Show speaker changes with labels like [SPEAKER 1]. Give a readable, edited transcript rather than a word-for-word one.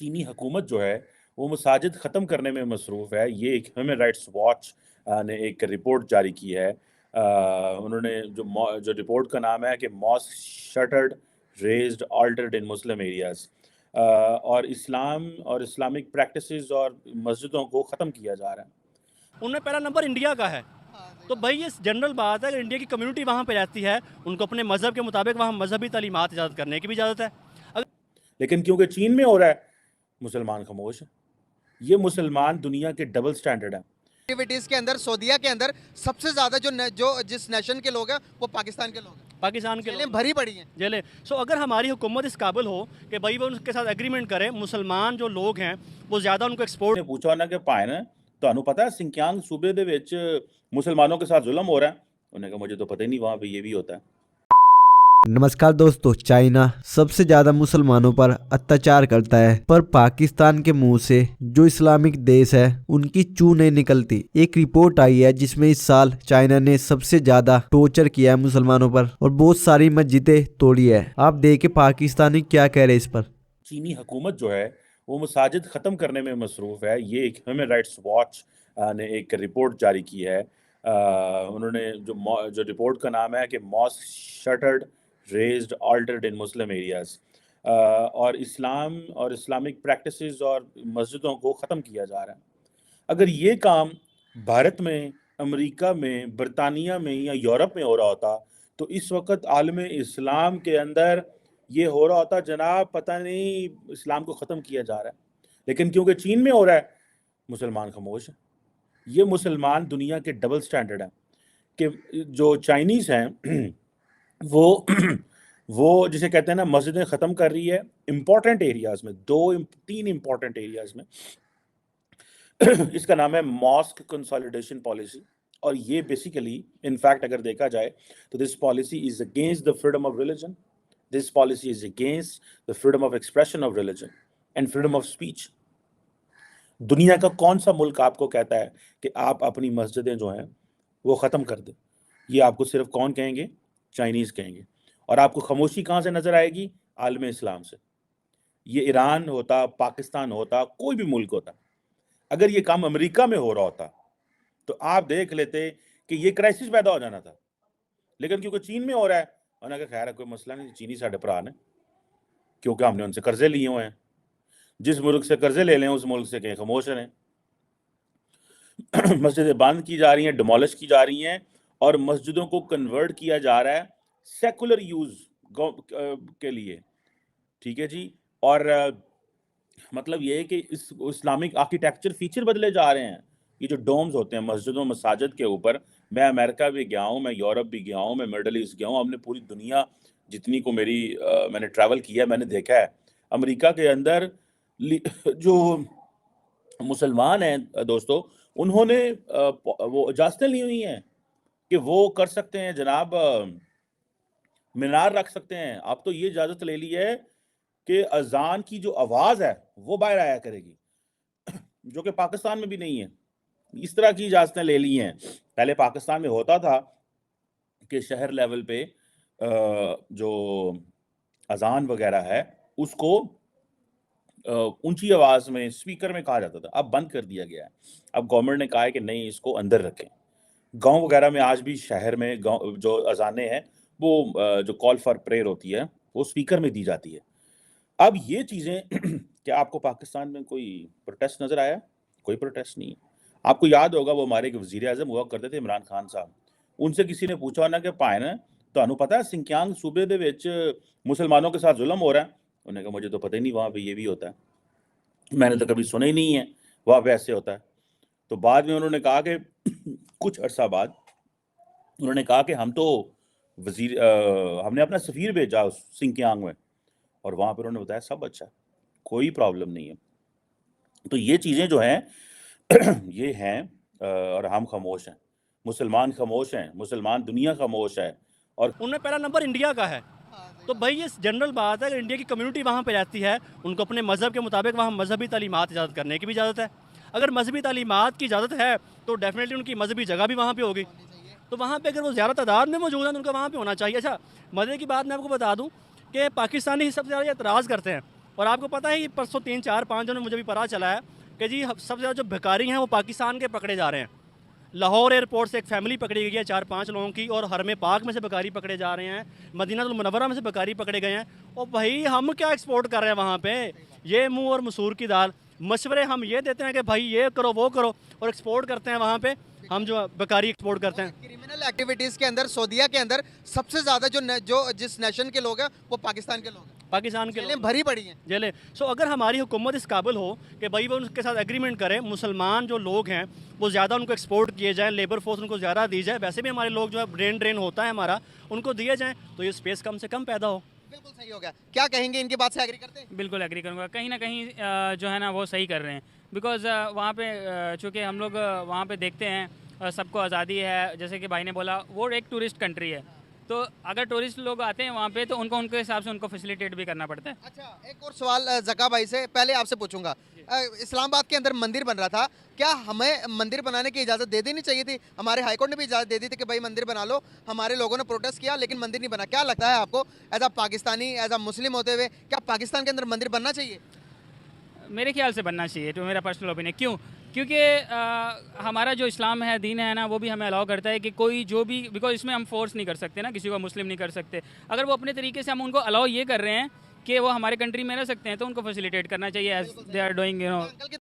[SPEAKER 1] چینی حکومت جو ہے وہ مساجد ختم کرنے میں مصروف ہے. یہ ایک ہیومن رائٹس واچ نے ایک رپورٹ جاری کی ہے. انہوں نے جو رپورٹ کا نام ہے کہ ماسک شٹرڈ ریزڈ آلٹرڈ ان مسلم ایریاز، اور اسلام اور اسلامک پریکٹسز اور مسجدوں کو ختم کیا جا رہا ہے.
[SPEAKER 2] ان میں پہلا نمبر انڈیا کا ہے. تو بھائی یہ جنرل بات ہے، اگر انڈیا کی کمیونٹی وہاں پہ رہتی ہے ان کو اپنے مذہب کے مطابق وہاں مذہبی تعلیمات اجازت کرنے کی بھی اجازت ہے.
[SPEAKER 1] لیکن کیونکہ چین میں ہو رہا ہے مسلمان خاموش ہیں. یہ مسلمان دنیا کے ڈبل سٹینڈرڈ ہیں.
[SPEAKER 3] ایکٹیویٹیز کے اندر سعودیہ کے اندر سب سے زیادہ جس نیشن کے لوگ ہیں وہ پاکستان کے لوگ ہیں.
[SPEAKER 2] پاکستان کے
[SPEAKER 3] جیلیں بھری پڑی ہیں.
[SPEAKER 2] جیلیں. سو اگر ہماری حکومت اس قابل ہو کہ بھائی وہ ان کے ساتھ ایگریمنٹ کرے، مسلمان جو لوگ ہیں وہ زیادہ ان کو ایکسپورٹ.
[SPEAKER 1] نے پوچھا ہونا کہ پائے نا تانوں پتہ ہے سنکیانگ صوبے دے وچ مسلمانوں کے ساتھ ظلم ہو رہا ہے. انہوں نے کہا مجھے تو پتہ ہی نہیں وہاں پہ یہ بھی ہوتا ہے.
[SPEAKER 4] نمسکار دوستو، چائنا سب سے زیادہ مسلمانوں پر اتیاچار کرتا ہے، پر پاکستان کے منہ سے جو اسلامک دیش ہے ان کی چو نہیں نکلتی. ایک رپورٹ آئی ہے جس میں اس سال چائنا نے سب سے زیادہ ٹورچر کیا ہے مسلمانوں پر اور بہت ساری مسجدیں توڑی ہے. آپ دیکھیں پاکستانی کیا کہہ رہے اس پر.
[SPEAKER 1] چینی حکومت جو ہے وہ مساجد ختم کرنے میں مصروف ہے. یہ ایک ہیومن رائٹس واچ نے ایک رپورٹ جاری کی ہے. انہوں نے جو رپورٹ کا نام ہے کہ ماسک شٹرڈ ریزڈ آلٹرڈ ان مسلم ایریاز، اور اسلام اور اسلامک پریکٹسز اور مسجدوں کو ختم کیا جا رہا ہے. اگر یہ کام بھارت میں، امریکہ میں، برطانیہ میں یا یورپ میں ہو رہا ہوتا تو اس وقت عالم اسلام کے اندر یہ ہو رہا ہوتا جناب پتہ نہیں اسلام کو ختم کیا جا رہا ہے. لیکن کیونکہ چین میں ہو رہا ہے مسلمان خاموش ہیں. یہ مسلمان دنیا کے ڈبل سٹینڈرڈ ہیں کہ جو چائنیز ہیں وہ جسے کہتے ہیں نا مسجدیں ختم کر رہی ہے امپورٹنٹ ایریاز میں، 3 امپورٹنٹ ایریاز میں. اس کا نام ہے ماسک کنسالیڈیشن پالیسی. اور یہ بیسیکلی انفیکٹ اگر دیکھا جائے تو this policy is against the freedom of religion. This policy is against the freedom of expression of religion and freedom of speech. دنیا کا کون سا ملک آپ کو کہتا ہے کہ آپ اپنی مسجدیں جو ہیں وہ ختم کر دیں؟ یہ آپ کو صرف کون کہیں گے؟ چائنیز کہیں گے. اور آپ کو خاموشی کہاں سے نظر آئے گی؟ عالم اسلام سے. یہ ایران ہوتا، پاکستان ہوتا، کوئی بھی ملک ہوتا، اگر یہ کام امریکہ میں ہو رہا ہوتا تو آپ دیکھ لیتے کہ یہ کرائسس پیدا ہو جانا تھا. لیکن کیونکہ چین میں ہو رہا ہے انہوں نے کہا خیر ہے کوئی مسئلہ نہیں، چینی ساڈے بھرا نے، کیونکہ ہم نے ان سے قرضے لیے ہوئے ہیں. جس ملک سے قرضے لے لیں اس ملک سے کہیں خاموش رہیں. مسجدیں بند کی جا رہی ہیں، ڈیمولش کی جا رہی ہیں، اور مسجدوں کو کنورٹ کیا جا رہا ہے سیکولر یوز کے لیے. ٹھیک ہے جی. اور مطلب یہ ہے کہ اسلامک آرکیٹیکچر فیچر بدلے جا رہے ہیں. یہ جو ڈومز ہوتے ہیں مسجدوں مساجد کے اوپر، میں امریکہ بھی گیا ہوں، میں یورپ بھی گیا ہوں، میں مڈل ایسٹ گیا ہوں. ہم نے پوری دنیا جتنی کو میں نے ٹریول کیا میں نے دیکھا ہے. امریکہ کے اندر جو مسلمان ہیں دوستو انہوں نے وہ اجازتیں لی ہوئی ہیں کہ وہ کر سکتے ہیں جناب، مینار رکھ سکتے ہیں. آپ تو یہ اجازت لے لی ہے کہ اذان کی جو آواز ہے وہ باہر آیا کرے گی، جو کہ پاکستان میں بھی نہیں ہے. اس طرح کی اجازتیں لے لی ہیں. پہلے پاکستان میں ہوتا تھا کہ شہر لیول پہ جو اذان وغیرہ ہے اس کو اونچی آواز میں اسپیکر میں کہا جاتا تھا. اب بند کر دیا گیا ہے. اب گورنمنٹ نے کہا ہے کہ نہیں اس کو اندر رکھیں. گاؤں وغیرہ میں آج بھی شہر میں جو اذانیں ہیں وہ جو کال فار پریئر ہوتی ہے وہ اسپیکر میں دی جاتی ہے. اب یہ چیزیں کیا آپ کو پاکستان میں کوئی پروٹیسٹ نظر آیا؟ کوئی پروٹیسٹ نہیں ہے. آپ کو یاد ہوگا وہ ہمارے وزیر اعظم ہوا کرتے تھے عمران خان صاحب، ان سے کسی نے پوچھا ہونا کہ پائے نا تانوں پتہ ہے سنکیانگ صوبے دے وچ مسلمانوں کے ساتھ ظلم ہو رہا ہے؟ انہوں نے کہا مجھے تو پتہ ہی نہیں وہاں پہ یہ بھی ہوتا ہے، میں نے تو کبھی سنا ہی نہیں ہے وہاں پہ ایسے ہوتا ہے. تو بعد میں انہوں نے کہا کہ کچھ عرصہ بعد انہوں نے کہا کہ ہم نے اپنا سفیر بھیجا سنکیانگ میں، اور وہاں پہ انہوں نے بتایا سب اچھا ہے، کوئی پرابلم نہیں ہے. تو یہ چیزیں جو ہیں یہ ہیں، اور ہم خاموش ہیں. مسلمان خاموش ہیں، مسلمان دنیا خاموش ہے. اور
[SPEAKER 2] ان میں پہلا نمبر انڈیا کا ہے. تو بھائی یہ جنرل بات ہے، اگر انڈیا کی کمیونٹی وہاں پہ رہتی ہے ان کو اپنے مذہب کے مطابق وہاں مذہبی تعلیمات اجازت کرنے کی بھی اجازت ہے. اگر مذہبی تعلیمات کی اجازت ہے تو ڈیفینیٹلی ان کی مذہبی جگہ بھی وہاں پہ ہوگی. تو وہاں پہ اگر وہ زیادہ تعداد میں موجود ہیں تو ان کا وہاں پہ ہونا چاہیے. اچھا مزے کی بات میں آپ کو بتا دوں کہ پاکستانی سب سے زیادہ اعتراض کرتے ہیں اور آپ کو پتہ ہے یہ پرسوں 3 4 5 دنوں میں مجھے بھی پتہ چلا ہے کہ جی سب سے زیادہ جو بھکاری ہیں وہ پاکستان کے پکڑے جا رہے ہیں. لاہور ایئرپورٹ سے ایک فیملی پکڑی گئی ہے 4 5 لوگوں کی, اور حرم پاک میں سے بھکاری پکڑے جا رہے ہیں, مدینہ المنورہ میں سے بھکاری پکڑے گئے ہیں. اور بھائی ہم کیا ایکسپورٹ کر رہے ہیں وہاں پہ؟ یہ منہ اور مسور کی دال. مشورے ہم یہ دیتے ہیں کہ بھائی یہ کرو وہ کرو, اور ایکسپورٹ کرتے ہیں وہاں پہ ہم جو بھکاری ایکسپورٹ کرتے ہیں.
[SPEAKER 3] کرمنل ایکٹیویٹیز کے اندر سعودیہ کے اندر سب سے زیادہ جو جس نیشن کے لوگ ہیں وہ پاکستان کے لوگ ہیں.
[SPEAKER 2] پاکستان کے
[SPEAKER 3] جیلیں بھری پڑی ہیں.
[SPEAKER 2] جیلیں. سو اگر ہماری حکومت اس قابل ہو کہ بھائی وہ ان کے ساتھ ایگریمنٹ کرے, مسلمان جو لوگ ہیں وہ زیادہ ان کو ایکسپورٹ کیے جائیں, لیبر فورس ان کو زیادہ دی جائے, ویسے بھی ہمارے لوگ جو ہے برین ڈرین ہوتا ہے ہمارا, ان کو دیے جائیں تو یہ اسپیس کم سے کم پیدا ہو.
[SPEAKER 3] بالکل صحیح ہو گیا. کیا کہیں گے ان کی بات سے ایگری کرتے ہیں؟
[SPEAKER 5] بالکل ایگری کروں گا. کہیں نہ کہیں جو ہے نا وہ صحیح کر رہے ہیں, بیکاز وہاں پہ چونکہ ہم لوگ وہاں پہ دیکھتے ہیں سب کو آزادی ہے, جیسے کہ بھائی نے بولا وہ ایک ٹورسٹ کنٹری ہے, تو اگر ٹورسٹ لوگ آتے ہیں وہاں پہ تو ان کے حساب سے ان کو فیسیلیٹیٹ بھی کرنا پڑتا ہے.
[SPEAKER 3] اچھا, ایک اور سوال زکا بھائی سے پہلے آپ سے پوچھوں گا. اسلام آباد کے اندر مندر بن رہا تھا, کیا ہمیں مندر بنانے کی اجازت دے دینی چاہیے تھی؟ ہمارے ہائی کورٹ نے بھی اجازت دے دی تھی کہ بھائی مندر بنا لو. ہمارے لوگوں نے پروٹیسٹ کیا لیکن مندر نہیں بنا. کیا لگتا ہے آپ کو as a Pakistani, as a Muslim ہوتے ہوئے, کیا پاکستان کے اندر مندر بننا چاہیے؟
[SPEAKER 5] میرے خیال سے بننا چاہیے, تو میرا پرسنل اوپینین. کیوں؟ کیونکہ ہمارا جو اسلام ہے, دین ہے نا, وہ بھی ہمیں الاؤ کرتا ہے کہ کوئی جو بھی, بیکاز اس میں ہم فورس نہیں کر سکتے نا, کسی کو مسلم نہیں کر سکتے. اگر وہ اپنے طریقے سے ہم ان کو الاؤ یہ کر رہے ہیں کہ وہ ہمارے کنٹری میں رہ سکتے ہیں تو ان کو فیسیلیٹیٹ کرنا چاہیے, as they are doing,
[SPEAKER 3] uncle کی